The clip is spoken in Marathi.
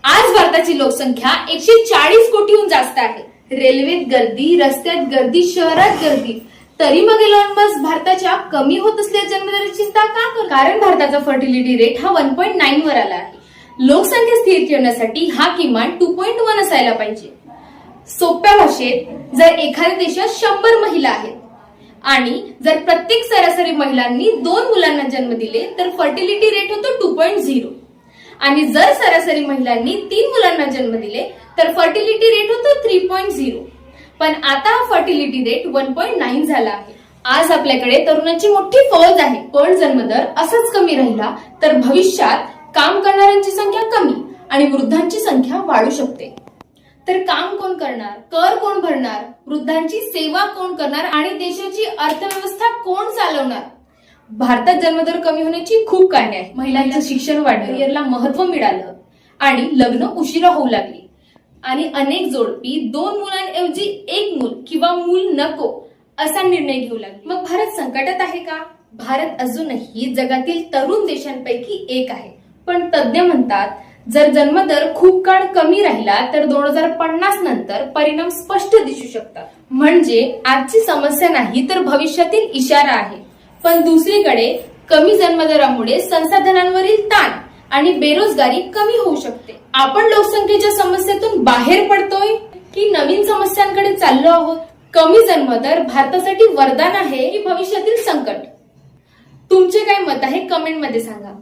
आज भारताची लोकसंख्या 140 कोटीहून जास्त आहे. रेल्वेत गर्दी, रस्त्यात गर्दी, शहरात गर्दी, तरी मग एलॉन मस्क भारताच्या कमी होत असलेल्या जन्मदराची चिंता का करतो? कारण भारताचा फर्टिलिटी रेट हा 1.9 वर आला आहे. लोकसंख्या स्थिर ठेवण्यासाठी हा किमान 2.1 असायला पाहिजे. सोप्या भाषेत, जर एखाद्या देशात 100 महिला आहेत आणि जर प्रत्येक सरासरी महिलांनी 2 मुलांना जन्म दिले तर फर्टिलिटी रेट होतो 2.0 आणि जर सरासरी महिलांनी 3 मुलांना जन्म दिले तर फर्टिलिटी रेट होतो 3.0. पण आता हा फर्टिलिटी रेट 1.9 झाला आहे. आज आपल्याकडे तरुणांची मोठी फौज आहे, पण जन्मदर असाच कमी राहिला तर भविष्यात काम करणाऱ्यांची संख्या कमी आणि वृद्धांची संख्या वाढू शकते. तर काम कोण करणार, कर कोण भरणार, वृद्धांची सेवा कोण करणार आणि देशाची अर्थव्यवस्था कोण चालवणार? भारतात जन्मदर कमी होण्याची खूप कारणे आहेत. महिलांचं शिक्षण वाढलं, करिअरला महत्व मिळालं आणि लग्न उशिरा होऊ लागली आणि अनेक जोडपी 2 मुलांऐवजी 1 मूल किंवा मूल नको असा निर्णय घेऊ लागले. मग भारत संकटात आहे का? भारत अजूनही जगातील तरुण देशांपैकी एक आहे, पण तज्ञ म्हणतात जर जन्मदर खूप काळ कमी राहिला तर 2050 नंतर परिणाम स्पष्ट दिसू शकतात. म्हणजे आजची समस्या नाही तर भविष्यातील इशारा आहे. पण दुसरीकडे कमी जन्मदरामुळे संसाधनांवरील ताण आणि बेरोजगारी कमी होऊ शकते. आपण लोकसंख्येच्या समस्येतून बाहेर पडतोय की नवीन समस्यांकडे चाललो आहोत? कमी जन्मदर भारतासाठी वरदान आहे की भविष्यातील संकट? तुमचे काय मत आहे कमेंट मध्ये सांगा.